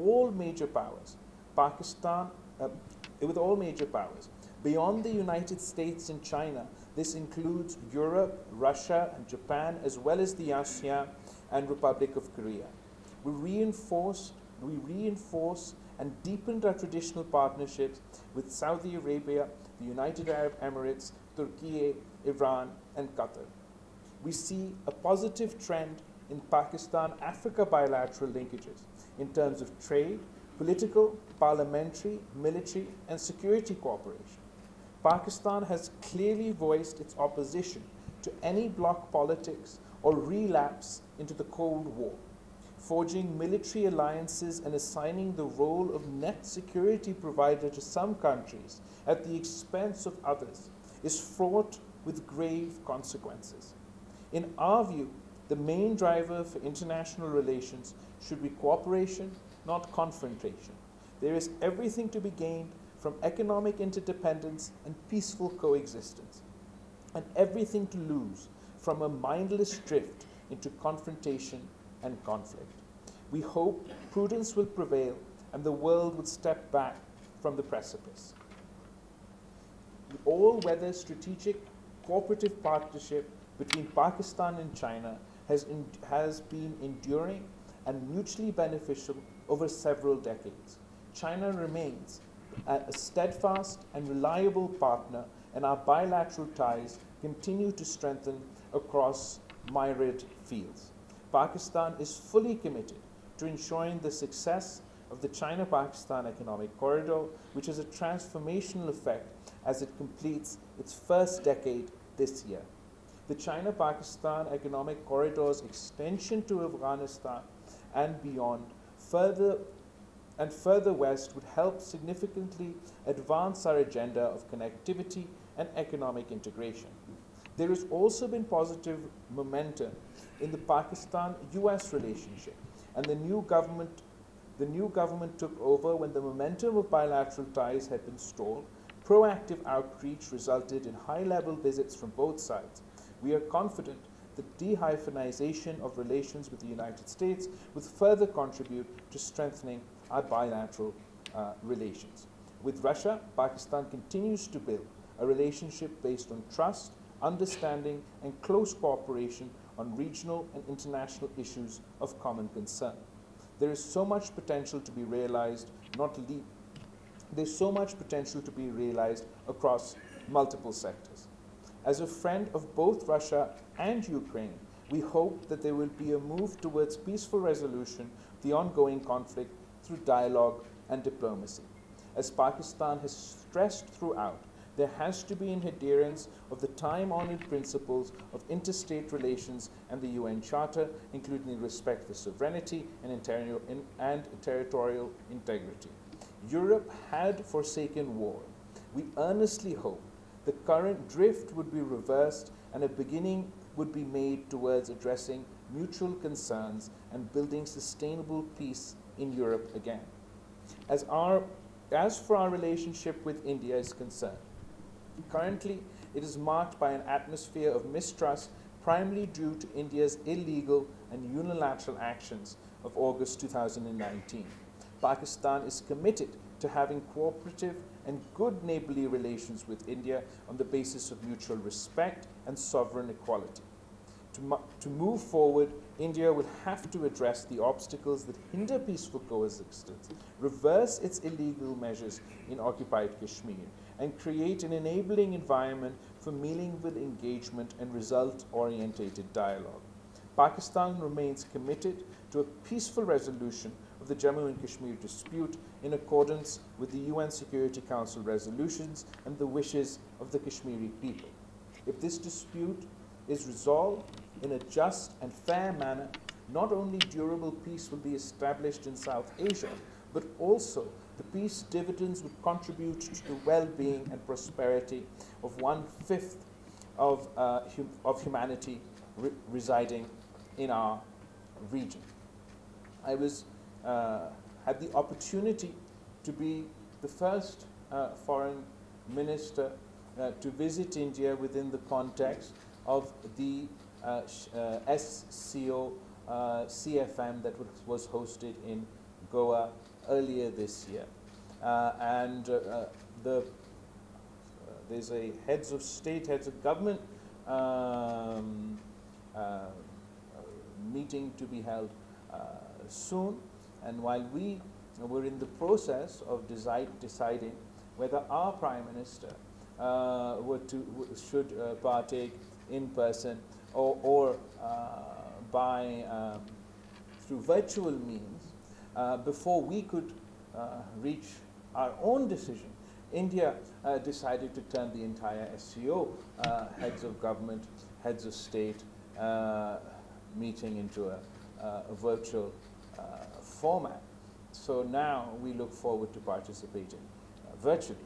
all major powers. Pakistan, with all major powers. Beyond the United States and China, this includes Europe, Russia, and Japan, as well as the ASEAN and Republic of Korea. We reinforce and deepened our traditional partnerships with Saudi Arabia, the United Arab Emirates, Turkey, Iran, and Qatar. We see a positive trend in Pakistan-Africa bilateral linkages in terms of trade, political, parliamentary, military, and security cooperation. Pakistan has clearly voiced its opposition to any bloc politics or relapse into the Cold War. Forging military alliances and assigning the role of net security provider to some countries at the expense of others is fraught with grave consequences. In our view, the main driver for international relations should be cooperation, not confrontation. There is everything to be gained from economic interdependence and peaceful coexistence, and everything to lose from a mindless drift into confrontation and conflict. We hope prudence will prevail and the world would step back from the precipice. The all-weather strategic cooperative partnership between Pakistan and China has been enduring and mutually beneficial over several decades. China remains a steadfast and reliable partner, and our bilateral ties continue to strengthen across myriad fields. Pakistan is fully committed to ensuring the success of the China-Pakistan Economic Corridor, which has a transformational effect as it completes its first decade this year. The China-Pakistan Economic Corridor's extension to Afghanistan and beyond further west would help significantly advance our agenda of connectivity and economic integration. There has also been positive momentum in the Pakistan-US relationship, and the new government took over when the momentum of bilateral ties had been stalled. Proactive outreach resulted in high-level visits from both sides. We are confident that de-hyphenization of relations with the United States will further contribute to strengthening our bilateral relations. With Russia, Pakistan continues to build a relationship based on trust, understanding, and close cooperation on regional and international issues of common concern. There is so much potential to be realized, across multiple sectors. As a friend of both Russia and Ukraine, we hope that there will be a move towards peaceful resolution of the ongoing conflict through dialogue and diplomacy. As Pakistan has stressed throughout, there has to be an adherence of the time-honored principles of interstate relations and the UN Charter, including respect for sovereignty and territorial integrity. Europe had forsaken war. We earnestly hope the current drift would be reversed and a beginning would be made towards addressing mutual concerns and building sustainable peace in Europe again. As for our relationship with India is concerned, currently it is marked by an atmosphere of mistrust, primarily due to India's illegal and unilateral actions of August 2019. Pakistan is committed to having cooperative and good neighborly relations with India on the basis of mutual respect and sovereign equality. To move forward, India will have to address the obstacles that hinder peaceful coexistence, reverse its illegal measures in occupied Kashmir, and create an enabling environment for meaningful engagement and result-oriented dialogue. Pakistan remains committed to a peaceful resolution of the Jammu and Kashmir dispute in accordance with the UN Security Council resolutions and the wishes of the Kashmiri people. If this dispute is resolved in a just and fair manner, not only durable peace will be established in South Asia, but also the peace dividends would contribute to the well-being and prosperity of 1/5 of humanity residing in our region. I had the opportunity to be the first foreign minister to visit India within the context of the SCO CFM that was hosted in Goa earlier this year. There's a heads of state, heads of government meeting to be held soon. And while we were in the process of deciding whether our Prime Minister should partake in person or through virtual means, before we could reach our own decision, India decided to turn the entire SCO, heads of government, heads of state meeting into a virtual format. So now we look forward to participating virtually.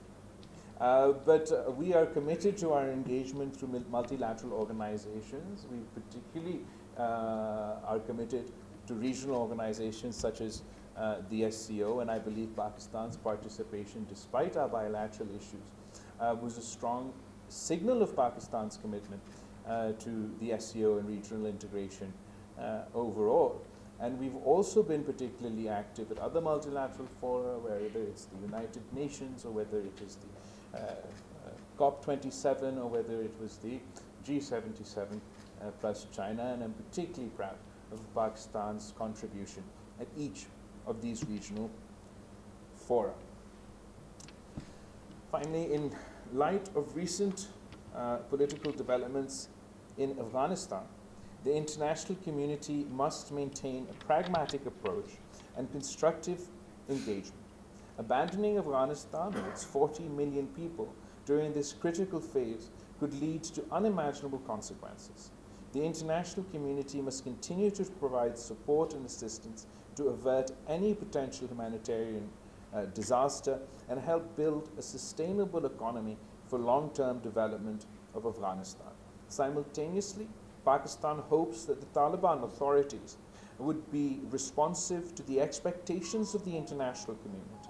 But we are committed to our engagement through multilateral organizations. We particularly are committed to regional organizations such as the SCO, and I believe Pakistan's participation, despite our bilateral issues, was a strong signal of Pakistan's commitment to the SCO and regional integration overall. And we've also been particularly active at other multilateral fora, whether it's the United Nations or whether it is the COP27 or whether it was the G77 plus China, and I'm particularly proud of Pakistan's contribution at each of these regional fora. Finally, in light of recent political developments in Afghanistan, the international community must maintain a pragmatic approach and constructive engagement. Abandoning Afghanistan and its 40 million people during this critical phase could lead to unimaginable consequences. The international community must continue to provide support and assistance to avert any potential humanitarian disaster and help build a sustainable economy for long-term development of Afghanistan. Simultaneously, Pakistan hopes that the Taliban authorities would be responsive to the expectations of the international community.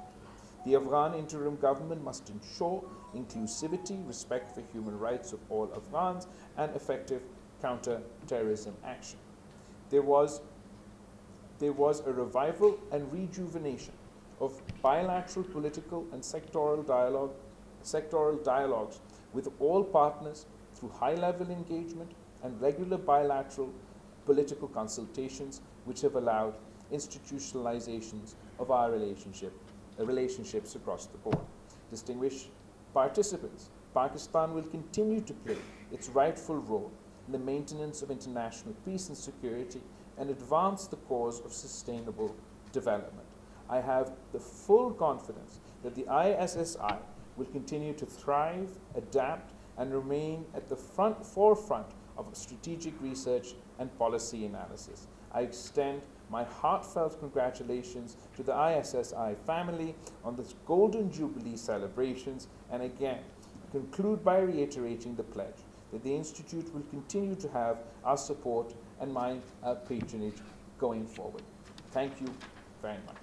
The Afghan interim government must ensure inclusivity, respect for human rights of all Afghans, and effective counter-terrorism action. There was a revival and rejuvenation of bilateral political and sectoral dialogues with all partners through high-level engagement and regular bilateral political consultations, which have allowed institutionalizations of our relationships across the board. Distinguished participants, Pakistan will continue to play its rightful role in the maintenance of international peace and security and advance the cause of sustainable development. I have the full confidence that the ISSI will continue to thrive, adapt, and remain at the forefront of strategic research and policy analysis. I extend my heartfelt congratulations to the ISSI family on this Golden Jubilee celebrations, and again conclude by reiterating the pledge that the Institute will continue to have our support and my patronage going forward. Thank you very much.